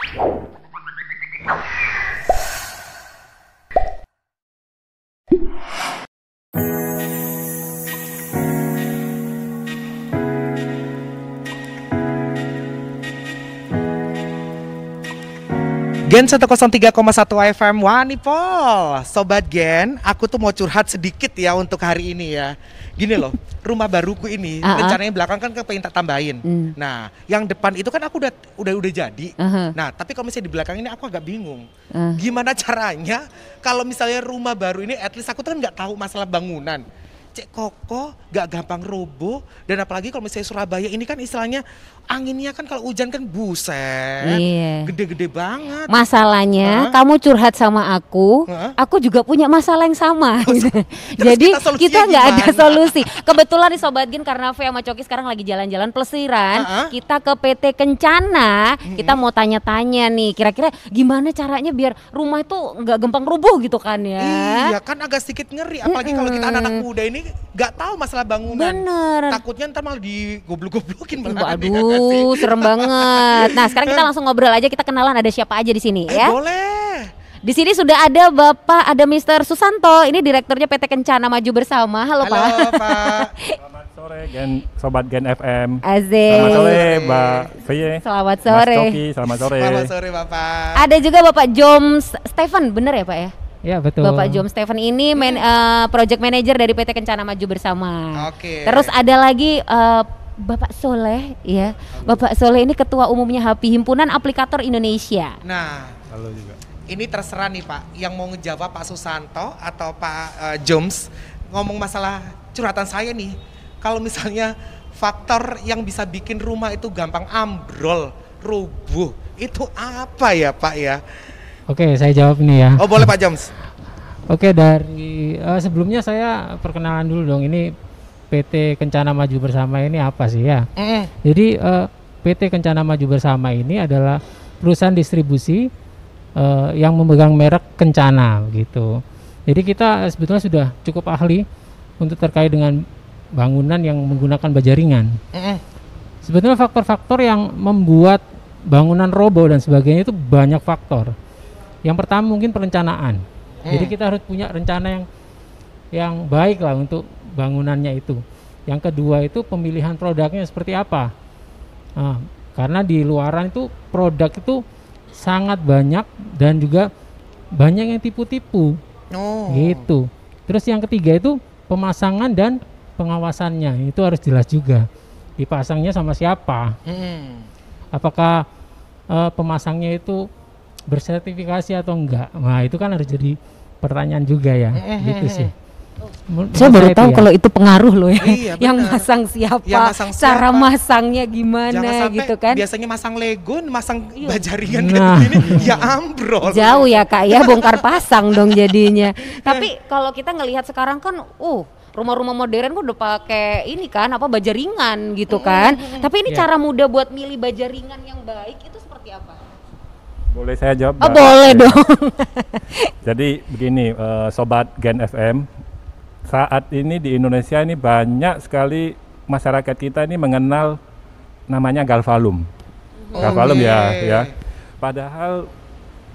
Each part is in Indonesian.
Gen 103,1 FM Wanipol. Sobat Gen, aku tuh mau curhat sedikit ya untuk hari ini ya. Gini loh, rumah baruku ini rencananya belakang kan pengen tak tambahin. Nah, yang depan itu kan aku udah jadi. Nah, tapi kalau misalnya di belakang ini aku agak bingung. Gimana caranya kalau misalnya rumah baru ini at least aku tuh kan nggak tahu masalah bangunan. Cek kokoh, gak gampang roboh. Dan apalagi kalau misalnya Surabaya ini kan istilahnya anginnya kan kalau hujan kan buset, gede-gede banget. Masalahnya kamu curhat sama aku juga punya masalah yang sama. Jadi kita nggak ada solusi. Kebetulan di Sobat Gen karena Ve sama Coki sekarang lagi jalan-jalan pelesiran, kita ke PT Kencana, kita mau tanya-tanya nih, kira-kira gimana caranya biar rumah itu nggak gampang rubuh gitu kan ya? Iya kan agak sedikit ngeri, apalagi kalau kita anak-anak muda ini nggak tahu masalah bangunan. Bener. Takutnya ntar malah digoblok-goblokin malah. Aduh, serem banget. Nah, sekarang kita langsung ngobrol aja, kita kenalan ada siapa aja di sini ya. Boleh. Di sini sudah ada ada Mr. Susanto, ini direkturnya PT Kencana Maju Bersama. Halo Pak. Halo Pak. Selamat sore Sobat Gen FM. Asik. Selamat sore Mbak Vie. Selamat sore. Mas Coki, selamat sore. Selamat sore Bapak. Ada juga Bapak Jom Stephen, bener ya Pak ya? Ya betul. Bapak Jom Stephen ini project manager dari PT Kencana Maju Bersama. Oke. Terus ada lagi Bapak Soleh ya. Bapak Soleh ini ketua umumnya HAPI, Himpunan Aplikator Indonesia. Nah, Halo juga. ini terserah nih Pak, yang mau ngejawab Pak Susanto atau Pak Joms ngomong masalah curhatan saya nih. Kalau misalnya faktor yang bisa bikin rumah itu gampang ambrol, rubuh, itu apa ya Pak ya? Oke, saya jawab nih ya. Oh boleh Pak Joms. Oke, dari sebelumnya saya perkenalan dulu dong. Ini PT Kencana Maju Bersama ini apa sih ya? Jadi PT Kencana Maju Bersama ini adalah perusahaan distribusi yang memegang merek Kencana gitu. Jadi kita sebetulnya sudah cukup ahli untuk terkait dengan bangunan yang menggunakan baja ringan. Sebetulnya faktor-faktor yang membuat bangunan roboh dan sebagainya itu banyak faktor. Yang pertama mungkin perencanaan. Jadi kita harus punya rencana yang baik lah untuk bangunannya itu. Yang kedua itu pemilihan produknya seperti apa. Karena di luaran itu produk itu sangat banyak dan juga banyak yang tipu-tipu. Gitu. Terus yang ketiga itu pemasangan dan pengawasannya. Itu harus jelas juga. Dipasangnya sama siapa. Apakah pemasangnya itu bersertifikasi atau enggak. Nah, itu kan harus jadi pertanyaan juga ya. Gitu sih. Saya baru tahu kalau itu pengaruh loh ya. Iya, yang masang siapa, cara masangnya gimana gitu kan. Biasanya masang Lego, masang baja ringan kayak gini, ya ambrol. Jauh ya Kak ya, bongkar pasang dong jadinya. Tapi kalau kita ngelihat sekarang kan, rumah-rumah modern kan udah pakai ini kan, baja ringan gitu kan. Tapi ini cara mudah buat milih baja ringan yang baik itu seperti apa? Boleh saya jawab? Boleh dong. Jadi begini, Sobat Gen FM, saat ini di Indonesia ini banyak sekali masyarakat kita ini mengenal namanya galvalum. Galvalum ya. Padahal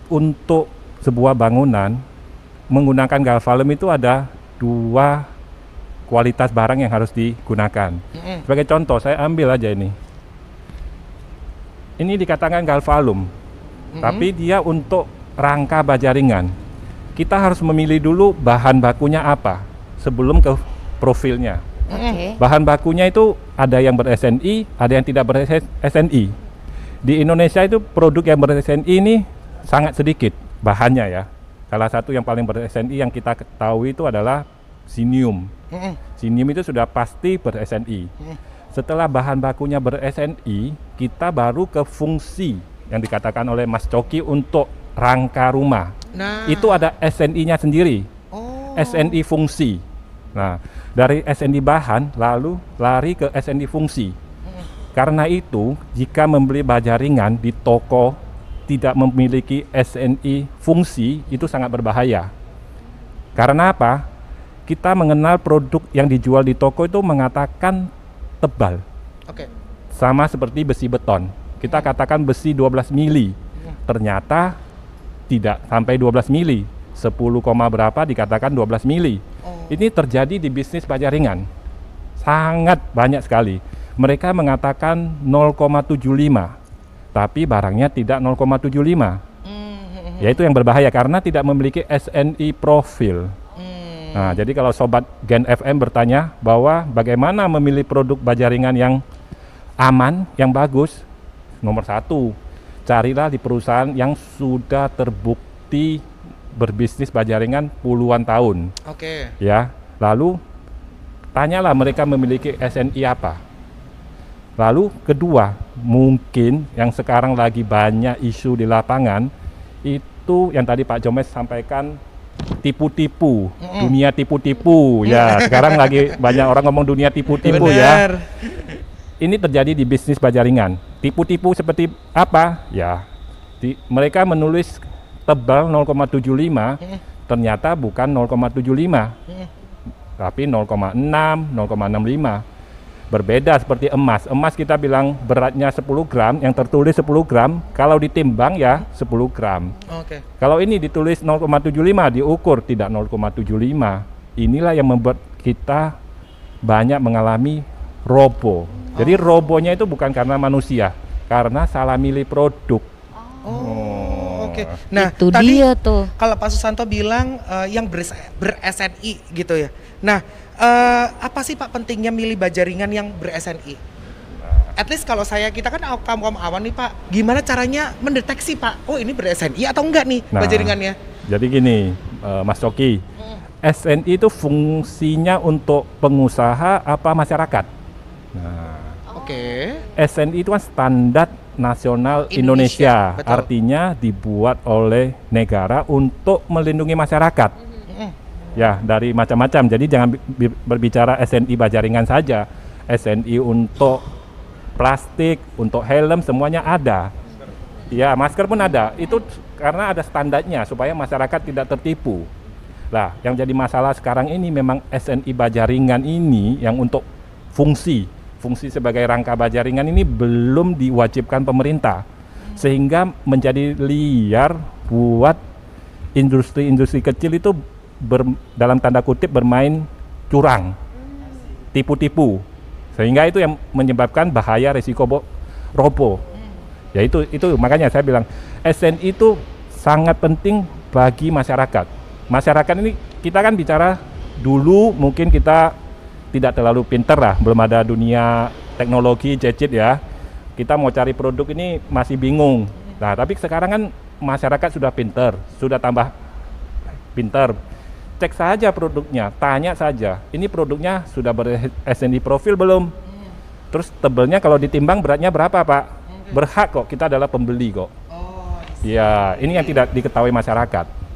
untuk sebuah bangunan menggunakan galvalum itu ada dua kualitas barang yang harus digunakan. Sebagai contoh, saya ambil aja ini. Ini dikatakan galvalum, tapi dia untuk rangka baja ringan. Kita harus memilih dulu bahan bakunya apa sebelum ke profilnya. Bahan bakunya itu ada yang ber-SNI, ada yang tidak ber-SNI. Di Indonesia itu produk yang ber-SNI ini sangat sedikit bahannya ya. Salah satu yang paling ber-SNI yang kita ketahui itu adalah Sinium. Sinium itu sudah pasti ber-SNI. Setelah bahan bakunya ber-SNI, kita baru ke fungsi yang dikatakan oleh Mas Coki untuk rangka rumah. Itu ada SNI-nya sendiri. SNI fungsi. Nah, dari SNI bahan lalu lari ke SNI fungsi. Karena itu, jika membeli baja ringan di toko tidak memiliki SNI fungsi, itu sangat berbahaya. Karena apa? Kita mengenal produk yang dijual di toko itu mengatakan tebal. Sama seperti besi beton. Kita katakan besi 12 mili. ternyata tidak sampai 12 mili. 10, berapa dikatakan 12 mili. Ini terjadi di bisnis baja ringan. Sangat banyak sekali. Mereka mengatakan 0,75, tapi barangnya tidak 0,75. Yaitu yang berbahaya karena tidak memiliki SNI profil. Nah, jadi kalau Sobat Gen FM bertanya bahwa bagaimana memilih produk baja ringan yang aman, yang bagus, nomor 1, carilah di perusahaan yang sudah terbukti berbisnis baja ringan puluhan tahun. Oke. Ya, lalu tanyalah mereka memiliki SNI apa. Lalu kedua, mungkin yang sekarang lagi banyak isu di lapangan itu yang tadi Pak Jomes sampaikan, tipu-tipu, dunia tipu-tipu. Ya, sekarang lagi banyak orang ngomong dunia tipu-tipu ya. Ini terjadi di bisnis baja ringan. Tipu-tipu seperti apa? Ya, mereka menulis tebal 0,75, ternyata bukan 0,75, tapi 0,6, 0,65. Berbeda seperti emas. Emas kita bilang beratnya 10 gram, yang tertulis 10 gram, kalau ditimbang ya 10 gram. Oke. Kalau ini ditulis 0,75, diukur tidak 0,75. Inilah yang membuat kita banyak mengalami robo. Jadi robonya itu bukan karena manusia, karena salah milih produk. Oke. Nah, itu tadi dia tuh. kalau Pak Susanto bilang yang ber-SNI gitu ya. Nah, apa sih Pak pentingnya milih baja ringan yang ber-SNI? At least kalau kita kan kaum awan nih Pak, gimana caranya mendeteksi Pak, oh ini ber-SNI atau enggak nih baja ringannya? Jadi gini, Mas Coki, SNI itu fungsinya untuk pengusaha apa masyarakat? Nah, Oke. SNI itu kan standar nasional Indonesia, betul. artinya dibuat oleh negara untuk melindungi masyarakat. Ya, dari macam-macam. Jadi jangan berbicara SNI baja ringan saja. SNI untuk plastik, untuk helm, semuanya ada. Ya, masker pun ada. Itu karena ada standarnya supaya masyarakat tidak tertipu. Nah, yang jadi masalah sekarang ini memang SNI baja ringan ini yang untuk fungsi sebagai rangka baja ringan ini belum diwajibkan pemerintah, sehingga menjadi liar buat industri-industri kecil itu dalam tanda kutip bermain curang, tipu-tipu, sehingga itu yang menyebabkan bahaya risiko robo. Ya itu makanya saya bilang SNI itu sangat penting bagi masyarakat. Masyarakat ini kita kan bicara dulu mungkin kita tidak terlalu pinter lah, belum ada dunia teknologi gadget ya. Kita mau cari produk ini masih bingung. Nah, tapi sekarang kan masyarakat sudah pinter, sudah tambah pinter. Cek saja produknya, tanya saja, ini produknya sudah ber-SNI profil belum? Terus tebelnya kalau ditimbang beratnya berapa Pak? Berhak kok, kita adalah pembeli kok. Ya, ini yang tidak diketahui masyarakat.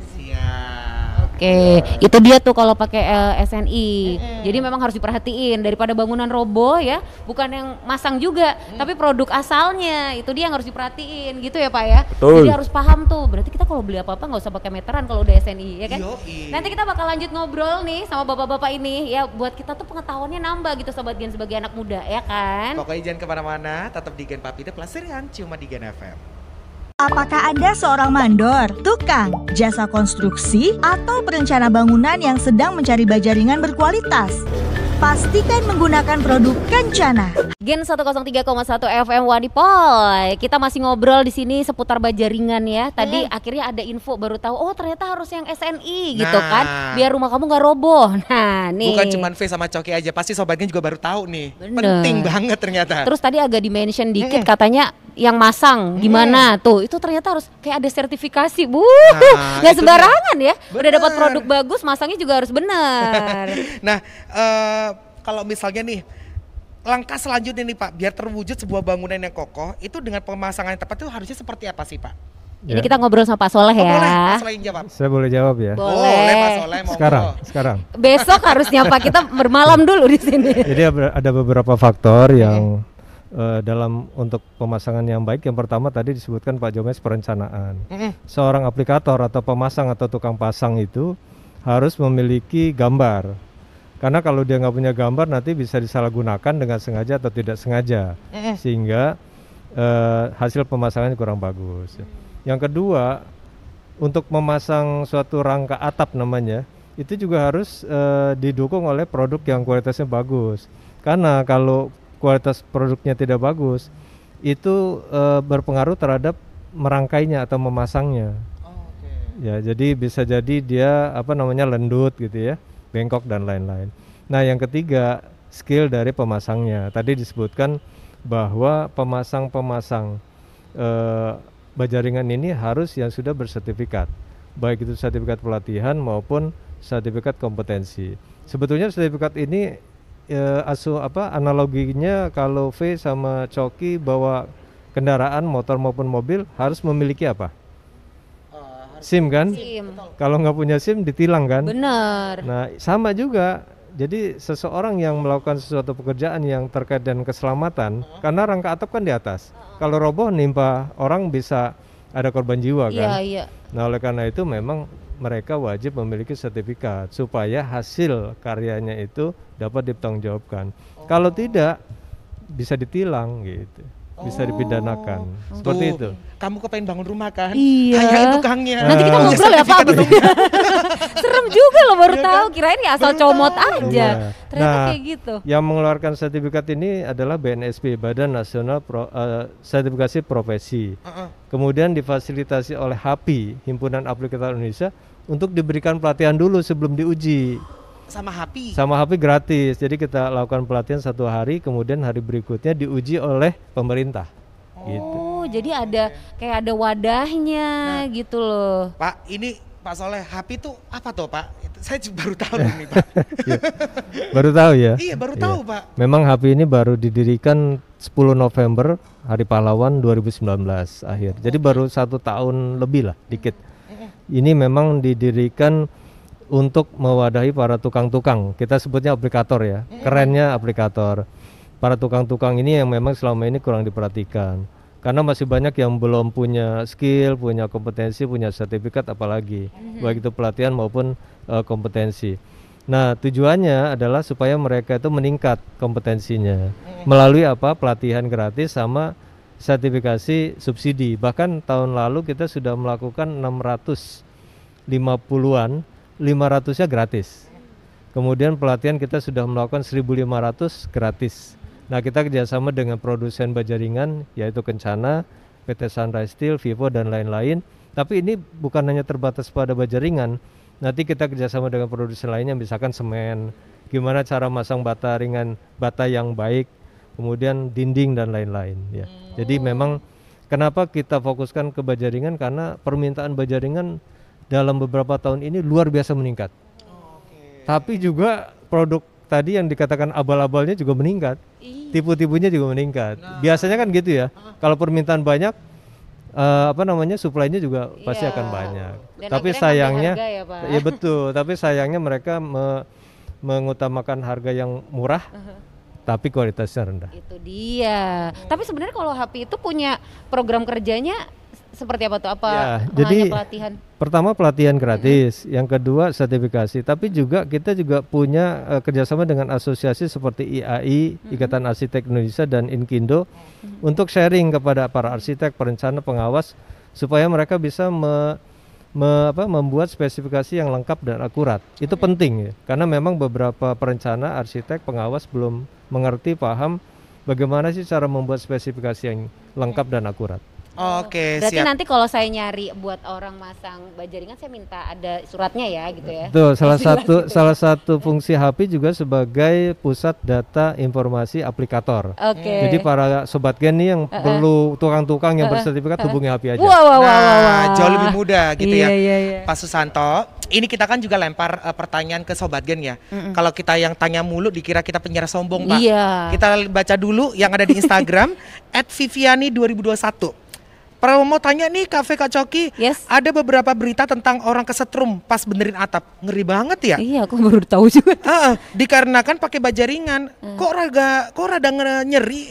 Oke, itu dia tuh kalau pakai SNI. Jadi memang harus diperhatiin daripada bangunan roboh ya, bukan yang masang juga, tapi produk asalnya. Itu dia yang harus diperhatiin gitu ya Pak ya. Betul. Jadi harus paham tuh. Berarti kita kalau beli apa-apa nggak usah pakai meteran kalau udah SNI ya kan. Yoi. Nanti kita bakal lanjut ngobrol nih sama bapak-bapak ini ya, buat kita tuh pengetahuannya nambah gitu Sobat Gen sebagai anak muda ya kan. Pokoknya jangan kemana-mana, tetap di Gen Papide Pelasiran cuma di Gen FM. Apakah Anda seorang mandor, tukang, jasa konstruksi, atau perencana bangunan yang sedang mencari baja ringan berkualitas? Pastikan menggunakan produk Kencana. Gen 103,1 FM Wadipol. Kita masih ngobrol di sini seputar baja ringan ya. Tadi akhirnya ada info baru tahu, oh ternyata harus yang SNI gitu kan, biar rumah kamu nggak roboh. Nah nih. Bukan cuma V sama Coki aja, pasti sobatnya juga baru tahu nih. Bener. Penting banget ternyata. Terus tadi agak di-mention dikit katanya yang masang gimana tuh, itu ternyata harus kayak ada sertifikasi bu, nggak sembarangan ya. Udah dapat produk bagus, masangnya juga harus benar. Nah kalau misalnya nih langkah selanjutnya nih Pak, biar terwujud sebuah bangunan yang kokoh, itu dengan pemasangan yang tepat itu harusnya seperti apa sih Pak? Ini kita ngobrol sama Pak Soleh ya. Boleh, Pak Soleh yang jawab. Saya boleh jawab ya? Boleh Pak Soleh, monggo. Sekarang. Besok harusnya Pak, kita bermalam dulu di sini. Jadi ada beberapa faktor yang dalam untuk pemasangan yang baik. Yang pertama tadi disebutkan Pak Jomes, perencanaan. Seorang aplikator atau pemasang atau tukang pasang itu harus memiliki gambar. Karena kalau dia nggak punya gambar nanti bisa disalahgunakan dengan sengaja atau tidak sengaja, sehingga hasil pemasangannya kurang bagus. Yang kedua, untuk memasang suatu rangka atap namanya, itu juga harus didukung oleh produk yang kualitasnya bagus. Karena kalau kualitas produknya tidak bagus, itu berpengaruh terhadap merangkainya atau memasangnya. Ya, jadi bisa jadi dia lendut gitu ya, bengkok dan lain-lain. Nah, yang ketiga, skill dari pemasangnya. Tadi disebutkan bahwa pemasang-pemasang bajaringan ini harus yang sudah bersertifikat, baik itu sertifikat pelatihan maupun sertifikat kompetensi. Sebetulnya sertifikat ini analoginya kalau V sama Coki bawa kendaraan motor maupun mobil harus memiliki apa? SIM kan? SIM. Kalau nggak punya SIM ditilang kan? Benar. Nah, sama juga. Jadi seseorang yang melakukan sesuatu pekerjaan yang terkait dengan keselamatan, karena rangka atap kan di atas. Kalau roboh nimpa orang bisa ada korban jiwa kan? Iya. Nah, oleh karena itu memang mereka wajib memiliki sertifikat supaya hasil karyanya itu dapat dipertanggungjawabkan. Kalau tidak bisa ditilang gitu. Bisa dipidanakan. Seperti itu. Kamu kepengen bangun rumah kan? Iya. Tanyain tukangnya. Nanti kita ngobrol ya Pak. Serem juga loh, baru tahu. Kirain ya asal comot aja. Ternyata kayak gitu. Yang mengeluarkan sertifikat ini adalah BNSP, Badan Nasional Sertifikasi Profesi. Kemudian difasilitasi oleh HAPI, Himpunan Aplikator Indonesia, untuk diberikan pelatihan dulu sebelum diuji. Sama HAPI? Sama HAPI gratis. Jadi kita lakukan pelatihan 1 hari, kemudian hari berikutnya diuji oleh pemerintah. Gitu. Jadi ada kayak ada wadahnya gitu loh. Pak, ini Pak Soleh, HAPI itu apa tuh Pak? Saya baru tahu nih Pak. Baru tahu ya? Iya, baru tahu Pak. Memang HAPI ini baru didirikan 10 November Hari Pahlawan 2019 akhir. Jadi baru 1 tahun lebih lah, dikit. Ini memang didirikan untuk mewadahi para tukang-tukang. Kita sebutnya aplikator ya. Kerennya aplikator. Para tukang-tukang ini yang memang selama ini kurang diperhatikan. Karena masih banyak yang belum punya skill, punya kompetensi, punya sertifikat apalagi. Baik itu pelatihan maupun kompetensi. Nah, tujuannya adalah supaya mereka itu meningkat kompetensinya. Melalui apa? Pelatihan gratis sama sertifikasi subsidi. Bahkan tahun lalu kita sudah melakukan 650-an, 500-nya gratis. Kemudian pelatihan kita sudah melakukan 1.500 gratis. Nah, kita kerjasama dengan produsen bajaringan yaitu Kencana, PT Sunrise Steel, Vivo dan lain-lain. Tapi ini bukan hanya terbatas pada bajaringan. Nanti kita kerjasama dengan produsen lainnya, misalkan semen, gimana cara masang bata ringan, bata yang baik, kemudian dinding dan lain-lain. Ya. Jadi memang kenapa kita fokuskan ke bajaringan, karena permintaan bajaringan dalam beberapa tahun ini luar biasa meningkat. Tapi juga produk tadi yang dikatakan abal-abalnya juga meningkat. Tipu-tipunya juga meningkat. Biasanya kan gitu ya. Kalau permintaan banyak, supply-nya juga pasti akan banyak. Dan tapi sayangnya, ya, Pak? Ya betul. Tapi sayangnya mereka mengutamakan harga yang murah, tapi kualitasnya rendah. Itu dia. Tapi sebenarnya kalau HAPI itu punya program kerjanya seperti apa tuh? Apa ya, jadi pelatihan? Pertama pelatihan gratis, yang kedua sertifikasi. Tapi juga kita juga punya kerjasama dengan asosiasi seperti IAI, Ikatan Arsitek Indonesia dan Inkindo, untuk sharing kepada para arsitek, perencana, pengawas, supaya mereka bisa membuat spesifikasi yang lengkap dan akurat. Itu penting ya, karena memang beberapa perencana, arsitek, pengawas belum mengerti, paham bagaimana sih cara membuat spesifikasi yang lengkap dan akurat. Oke, berarti siap. nanti kalau saya nyari buat orang masang bajaringan, saya minta ada suratnya ya gitu ya. Tuh, salah satu fungsi HAPI juga sebagai pusat data informasi aplikator. Jadi para sobat Gen nih yang perlu tukang-tukang yang bersertifikat, hubungi HAPI aja. Wow. Jauh lebih mudah gitu ya. Iya. Pak Susanto, ini kita kan juga lempar pertanyaan ke sobat Gen ya. Kalau kita yang tanya mulu dikira kita penyiar sombong, Pak. Iya. Kita baca dulu yang ada di Instagram @viviani2021. Mau tanya nih Kak Coki, ada beberapa berita tentang orang kesetrum pas benerin atap, ngeri banget ya? Iya, aku baru tahu juga. Dikarenakan pakai baja ringan, kok rada nyeri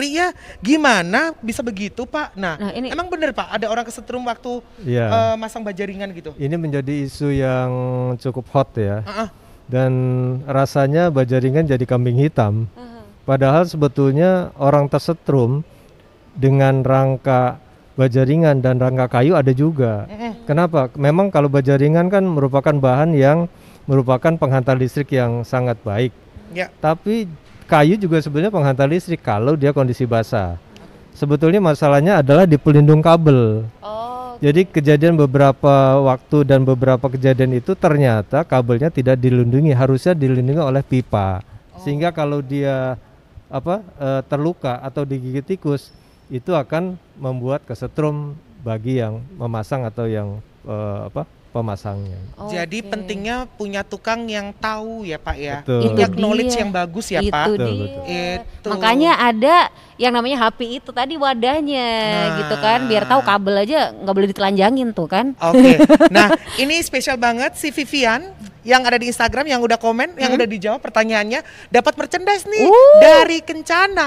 ya? Gimana bisa begitu Pak? Nah ini emang bener Pak, ada orang kesetrum waktu masang baja ringan gitu? Ini menjadi isu yang cukup hot ya, dan rasanya baja ringan jadi kambing hitam. Padahal sebetulnya orang tersetrum dengan rangka baja ringan dan rangka kayu ada juga. Kenapa? Memang kalau baja ringan kan merupakan bahan yang merupakan penghantar listrik yang sangat baik. Ya. Tapi kayu juga sebenarnya penghantar listrik kalau dia kondisi basah. Sebetulnya masalahnya adalah di pelindung kabel. Jadi kejadian beberapa waktu dan beberapa kejadian itu ternyata kabelnya tidak dilindungi, harusnya dilindungi oleh pipa. Sehingga kalau dia terluka atau digigit tikus, itu akan membuat kesetrum bagi yang memasang atau yang pemasangnya. Jadi pentingnya punya tukang yang tahu ya Pak ya. Betul. Punya knowledge yang bagus ya Pak. Betul. Itu. Makanya ada yang namanya HP itu tadi wadahnya gitu kan, biar tahu kabel aja nggak boleh ditelanjangin tuh kan. Oke. Nah ini spesial banget si Vivian yang ada di Instagram yang udah komen, yang udah dijawab pertanyaannya, dapat merchandise nih dari Kencana.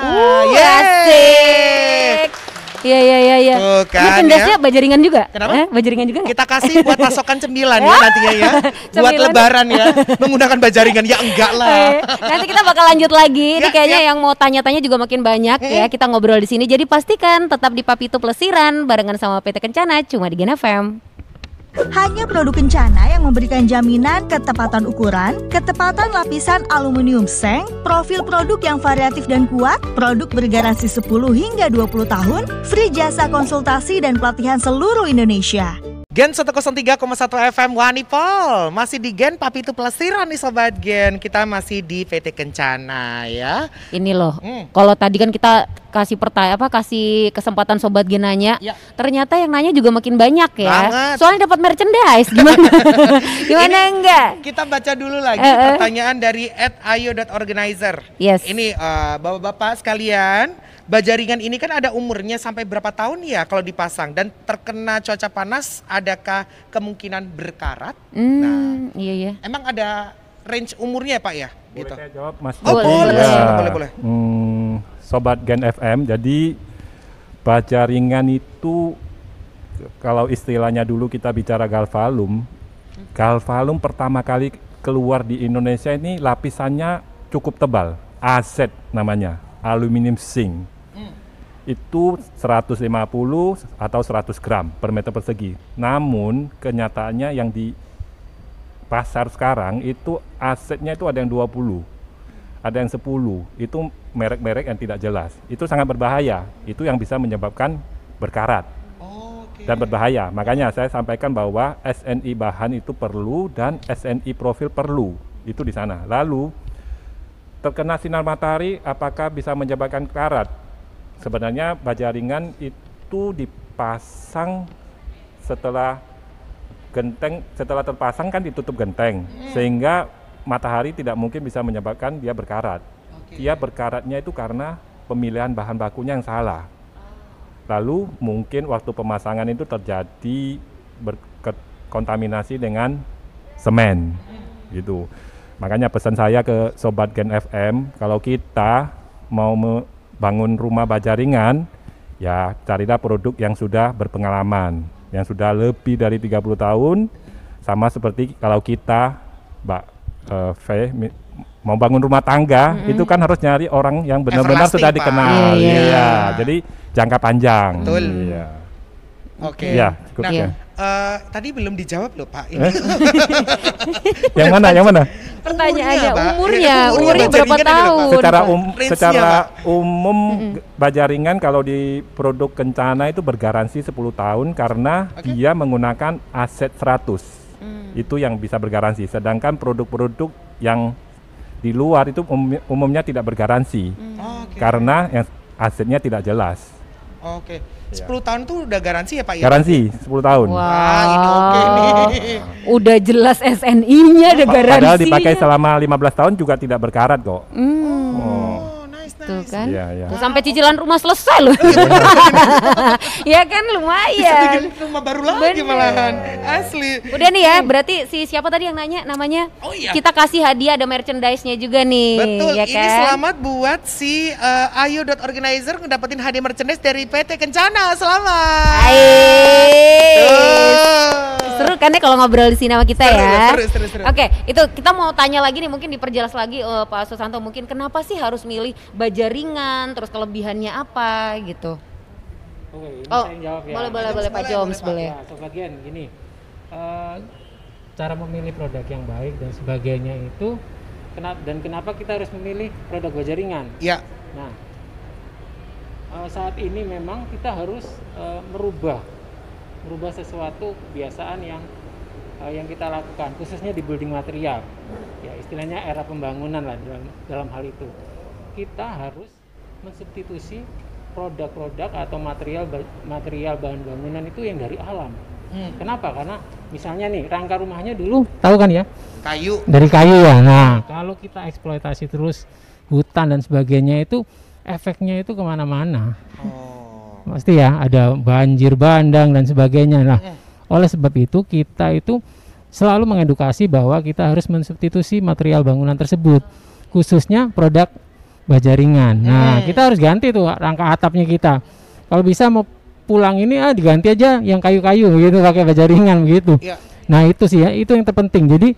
Asik. Iya. Tuh kan, Merchandise-nya bajaringan juga? Kenapa? Bajaringan juga nggak? Kita kasih buat pasokan cemilan ya nantinya ya. Buat lebaran ya. Menggunakan bajaringan ya enggak lah. Nanti kita bakal lanjut lagi. Ini kayaknya yang mau tanya-tanya juga makin banyak ya. Kita ngobrol di sini. Jadi pastikan tetap di Papito Plesiran barengan sama PT Kencana cuma di Gen FM. Hanya produk Kencana yang memberikan jaminan ketepatan ukuran, ketepatan lapisan aluminium seng, profil produk yang variatif dan kuat, produk bergaransi 10 hingga 20 tahun, free jasa konsultasi dan pelatihan seluruh Indonesia. Gen 103,1 FM Wanipol, masih di Gen Papito Plesiran nih Sobat Gen. Kita masih di PT Kencana ya. Ini loh, kalau tadi kan kita kasih kasih kesempatan Sobat Gen nanya, ternyata yang nanya juga makin banyak ya. Banget. Soalnya dapat merchandise, gimana? Gimana enggak? Kita baca dulu lagi pertanyaan dari @ayo.organizer. Yes. Ini bapak-bapak sekalian, bajaringan ini kan ada umurnya sampai berapa tahun ya kalau dipasang, dan terkena cuaca panas adakah kemungkinan berkarat? Nah, iya. Emang ada range umurnya Pak ya? Boleh Gitu. saya jawab Mas? Boleh. Sobat Gen FM, jadi bajaringan itu kalau istilahnya dulu kita bicara galvalum pertama kali keluar di Indonesia ini lapisannya cukup tebal, aset namanya, aluminium zinc. Itu 150 atau 100 gram per meter persegi. Namun kenyataannya yang di pasar sekarang itu asetnya itu ada yang 20, ada yang 10, itu merek-merek yang tidak jelas. Itu sangat berbahaya, itu yang bisa menyebabkan berkarat dan berbahaya. Makanya saya sampaikan bahwa SNI bahan itu perlu dan SNI profil perlu, itu di sana. Lalu terkena sinar matahari apakah bisa menyebabkan karat? Sebenarnya bajaringan itu dipasang setelah terpasang kan ditutup genteng, sehingga matahari tidak mungkin bisa menyebabkan dia berkarat. Dia berkaratnya itu karena pemilihan bahan bakunya yang salah. Lalu mungkin waktu pemasangan itu terjadi kontaminasi dengan semen gitu. Makanya pesan saya ke Sobat Gen FM, kalau kita mau bangun rumah bajaringan, ya carilah produk yang sudah berpengalaman, yang sudah lebih dari 30 tahun, sama seperti kalau kita, Mbak mau bangun rumah tangga, itu kan harus nyari orang yang benar-benar sudah dikenal. Iya. Jadi jangka panjang. Betul. Iya. Oke. Ya, cukup nah, ya. Tadi belum dijawab loh Pak. Ini. Yang mana? Pertanyaannya umurnya berapa tahun? Secara umum bajaringan kalau di produk Kencana itu bergaransi 10 tahun karena dia menggunakan aset 100. Itu yang bisa bergaransi. Sedangkan produk-produk yang di luar itu umumnya tidak bergaransi. Karena yang asetnya tidak jelas. Oke. 10 tahun tuh udah garansi ya Pak ya? Garansi 10 tahun. Wah, ini oke nih. Udah jelas SNI-nya ada garansi. Padahal dipakai selama 15 tahun juga tidak berkarat kok. Tuh kan, Iya. Tuh, sampai cicilan rumah selesai loh. Ya kan lumayan. Bisa bikin rumah baru lagi malahan. Asli. Udah nih ya, berarti siapa tadi yang nanya namanya? Oh iya. Kita kasih hadiah, ada merchandise-nya juga nih. Betul, ya ini kan? selamat buat si ayo.organizer ngedapetin hadiah merchandise dari PT Kencana. Selamat. Seru kan ya kalau ngobrol di sini sama kita ya. Seru. Oke, itu kita mau tanya lagi nih, mungkin diperjelas lagi Pak Susanto, mungkin kenapa sih harus milih bajaringan, terus kelebihannya apa gitu? Oke, ini saya yang jawab ya. Boleh Pak Joms, boleh. Ya, Sobat Gen, gini. Cara memilih produk yang baik dan sebagainya itu kenapa kita harus memilih produk baja ringan? Iya. Nah, saat ini memang kita harus merubah sesuatu kebiasaan yang kita lakukan, khususnya di building material. Ya, istilahnya era pembangunan lah dalam hal itu. Kita harus mensubstitusi produk-produk atau material bahan bangunan itu yang dari alam. Kenapa? Karena misalnya nih rangka rumahnya dulu tahu kan ya? Kayu. Dari kayu ya. Nah, kalau kita eksploitasi terus hutan dan sebagainya itu efeknya itu kemana-mana. Pasti ya ada banjir bandang dan sebagainya. Nah, oleh sebab itu kita itu selalu mengedukasi bahwa kita harus mensubstitusi material bangunan tersebut, khususnya produk baja ringan. Nah, kita harus ganti tuh rangka atapnya kita. Kalau bisa mau pulang ini diganti aja yang kayu-kayu gitu, pakai baja ringan begitu. Ya. Nah, itu sih ya, itu yang terpenting. Jadi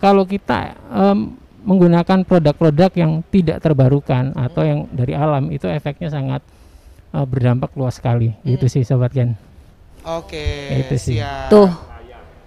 kalau kita menggunakan produk-produk yang tidak terbarukan atau yang dari alam, itu efeknya sangat berdampak luas sekali. Gitu sih Sobat Gen. Oke, itu sih. Siap. Tuh.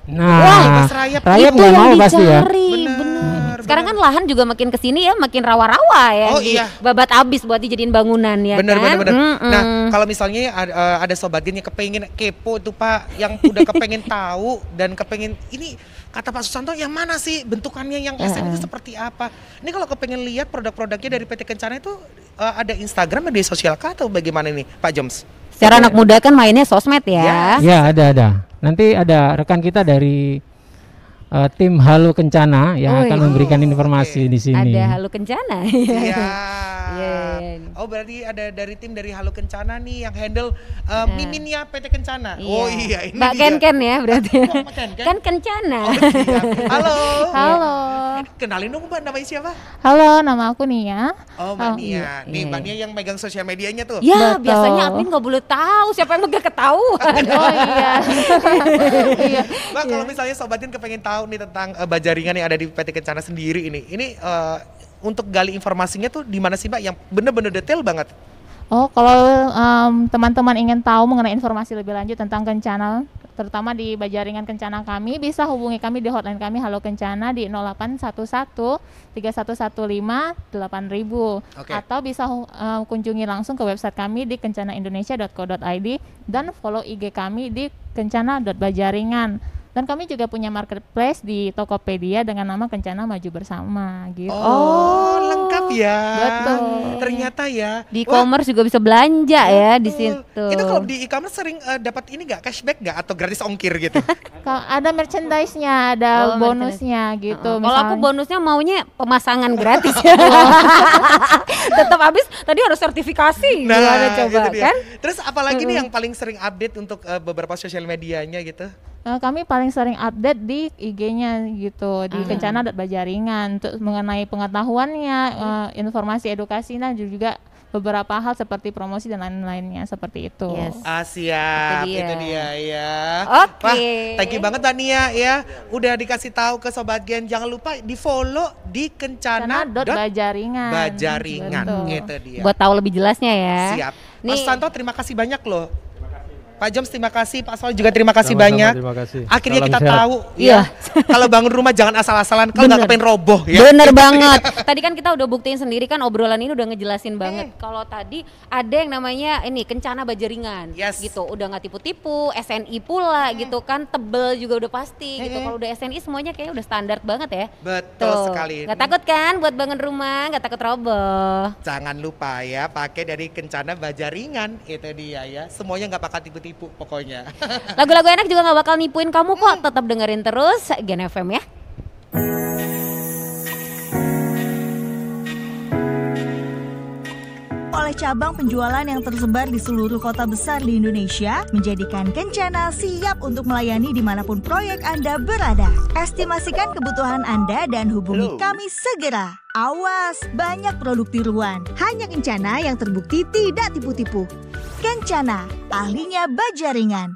Nah, rayap itu yang mau dicari, pasti ya. Bener. Sekarang kan lahan juga makin kesini ya, makin rawa-rawa ya. Oh iya. Babat abis buat dijadiin bangunan ya. Bener. kan. Nah, kalau misalnya ada Sobat Gen yang kepengen kepo tuh Pak, yang udah kepengen tahu dan kepengen ini kata Pak Susanto yang mana sih bentukannya yang SN itu seperti apa? Ini kalau kepengen lihat produk-produknya dari PT Kencana itu ada Instagram, media sosial kah atau bagaimana nih Pak Joms? Secara anak muda kan mainnya sosmed ya. Ya, ada. Nanti ada rekan kita dari tim Halo Kencana yang akan memberikan informasi di sini. Ada Halo Kencana. Iya. Oh, berarti ada dari tim dari Halo Kencana nih yang handle miminnya PT Kencana. Iya. Oh iya, ini Mbak dia. Ken ya berarti. Ken? Kan Kencana. Oh, halo. Halo. Kenalin dong Mbak, namanya siapa? Halo, nama aku Nia. Oh, Mbak Nia. Nih, Mbak Nia yang megang sosial medianya tuh. Ya, Betul. biasanya admin nggak boleh tahu siapa yang megang ketahuan. Oh iya. Iya. Mbak, kalau misalnya Sobatin kepengen tahu nih tentang bajaringan yang ada di PT Kencana sendiri ini untuk gali informasinya tuh di mana sih Mbak yang bener-bener detail banget? Oh, kalau teman-teman ingin tahu mengenai informasi lebih lanjut tentang Kencana, terutama di Bajaringan Kencana kami, bisa hubungi kami di hotline kami Halo Kencana di 0811 3115 8000. Atau bisa kunjungi langsung ke website kami di kencanaindonesia.co.id dan follow IG kami di kencana.bajaringan. Dan kami juga punya marketplace di Tokopedia dengan nama Kencana Maju Bersama gitu. Oh, lengkap ya. Betul. Ternyata ya. Di e-commerce juga bisa belanja ya di situ. Itu kalau di e-commerce sering dapat ini nggak, cashback nggak atau gratis ongkir gitu? Ada merchandise-nya, ada bonusnya gitu. Kalau aku bonusnya maunya pemasangan gratis ya. Tetap habis tadi harus sertifikasi. Nah, coba kan. Terus apalagi nih yang paling sering update untuk beberapa sosial medianya gitu? Kami paling sering update di IG-nya gitu, di kencana.bajaringan untuk mengenai pengetahuannya, informasi edukasinya juga beberapa hal seperti promosi dan lain-lainnya seperti itu. Yes. Siap, itu dia ya. Oke. Thank you banget Tania ya, udah dikasih tahu ke Sobat Gen. Jangan lupa di follow di kencana.bajaringan. Bajaringan, itu dia. Buat tahu lebih jelasnya ya. Siap. Mas Santo terima kasih banyak loh. Pak Joms terima kasih, Pak Sol juga terima kasih banyak. Terima kasih. Akhirnya Salam kita sehat. tahu ya. Kalau bangun rumah jangan asal-asalan, kalau nggak kepengen roboh ya. Bener banget. Tadi kan kita udah buktiin sendiri kan, obrolan ini udah ngejelasin banget. Kalau tadi ada yang namanya ini Kencana Bajaringan, gitu. Udah nggak tipu-tipu, SNI pula gitu kan, tebel juga udah pasti gitu. Kalau udah SNI semuanya kayaknya udah standar banget ya. Betul sekali. Nggak takut kan buat bangun rumah, nggak takut roboh. Jangan lupa ya, pakai dari Kencana Bajaringan, itu dia ya. Semuanya nggak bakal tipu-tipu pokoknya. Lagu-lagu enak juga nggak bakal nipuin kamu kok. Tetap dengerin terus Gen FM ya. Oleh cabang penjualan yang tersebar di seluruh kota besar di Indonesia, menjadikan Kencana siap untuk melayani dimanapun proyek Anda berada. Estimasikan kebutuhan Anda dan hubungi kami segera. Awas, banyak produk tiruan. Hanya Kencana yang terbukti tidak tipu-tipu. Kencana, ahlinya Bajaringan.